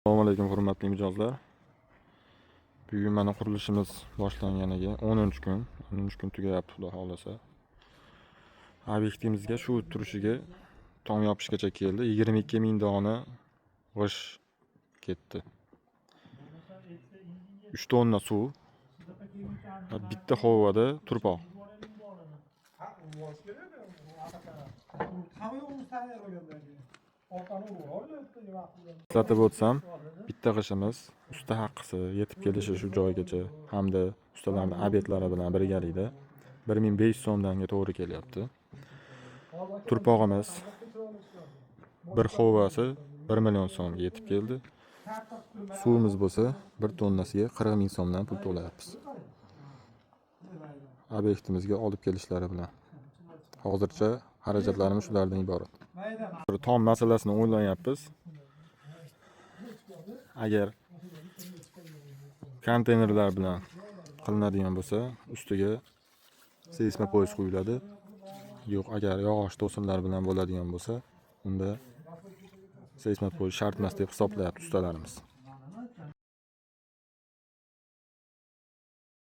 Assalomu alaykum hurmatli mijozlar. Bugun mana qurilishimiz boshlanganiga 10 kun tugayapti xudo xolasa. Obyektimizga shu turishiga tom yopishgacha keldi. 22 ming dona g'ish ketdi. 3 tonna suv, bitta hovada turpoq. Eslatib o'tsam, bitta g'ishimiz usta haqqisi yetib kelishi shu joygacha hamda ustalarning obyetlari bilan birgalikda 1500 so'mdanga to'g'ri kelyapti. Turpog'imiz bir hovasi 1 million so'mga yetib keldi. Suvimiz bo'lsa 1 tonnasiga 40 ming so'mdan pul to'layapmiz. Obyektimizga olib kelishlari bilan. Hozircha xarajatlarimiz shulardan iborat. Tom masalasini o'ylayapmiz. Agar konteynerlar bilan qilinadigan bo'lsa, ustiga seysmopoyez qo'yiladi. Yo'q, agar yog'och to'sinlar bilan bo'ladigan bo'lsa, unda seysmopoyez shart emas deb hisoblayapti ustalarimiz.